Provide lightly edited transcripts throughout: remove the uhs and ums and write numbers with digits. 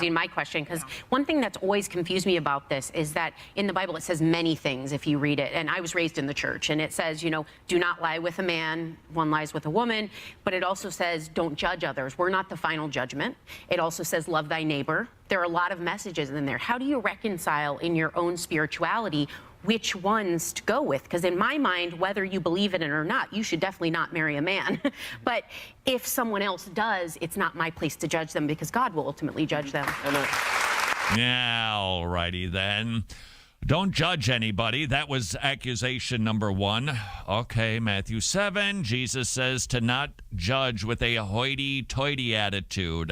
posing my question, because one thing that's always confused me about this is that in the Bible it says many things if you read it. And I was raised in the church, and it says, you know, do not lie with a man, one lies with a woman. But it also says don't judge others. We're not the final judgment. It also says love thy neighbor. There are a lot of messages in there. How do you reconcile in your own spirituality which ones to go with? Because in my mind, whether you believe in it or not, you should definitely not marry a man. But if someone else does, it's not my place to judge them, because God will ultimately judge them. Yeah, all righty then. Don't judge anybody. That was accusation number 1. Okay, Matthew 7, Jesus says to not judge with a hoity-toity attitude.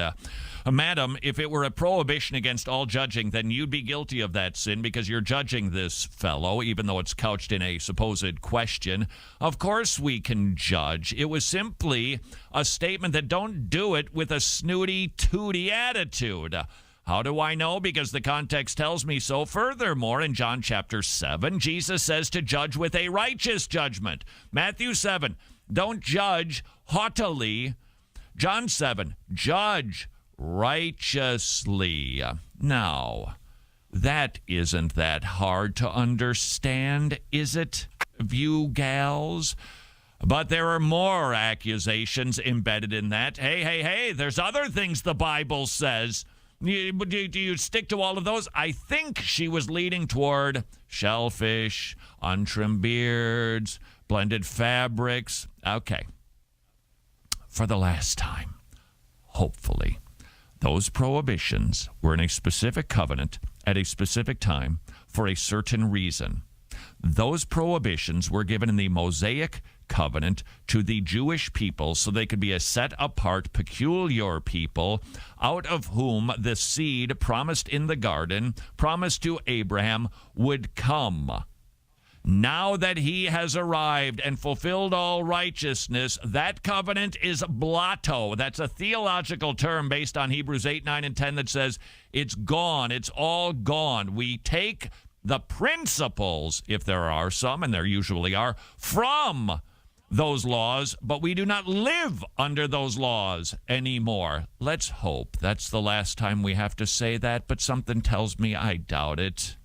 Madam, if it were a prohibition against all judging, then you'd be guilty of that sin because you're judging this fellow, even though it's couched in a supposed question. Of course we can judge. It was simply a statement that don't do it with a snooty-tooty attitude. How do I know? Because the context tells me so. Furthermore, in John chapter 7, Jesus says to judge with a righteous judgment. Matthew 7, don't judge haughtily. John 7, judge righteously. Now, that isn't that hard to understand, is it, you gals? But there are more accusations embedded in that. Hey, there's other things the Bible says. Do you stick to all of those? I think she was leading toward shellfish, untrimmed beards, blended fabrics. Okay. For the last time, hopefully, those prohibitions were in a specific covenant at a specific time for a certain reason. Those prohibitions were given in the Mosaic covenant to the Jewish people so they could be a set-apart, peculiar people out of whom the seed promised in the garden, promised to Abraham, would come. Now that he has arrived and fulfilled all righteousness, that covenant is blotto. That's a theological term based on Hebrews 8, 9, and 10 that says it's gone. It's all gone. We take the principles, if there are some, and there usually are, from those laws, but we do not live under those laws anymore. Let's hope that's the last time we have to say that, but something tells me I doubt it.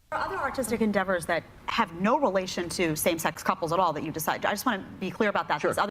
There are other artistic endeavors that have no relation to same-sex couples at all that you decide. I just want to be clear about that. Sure.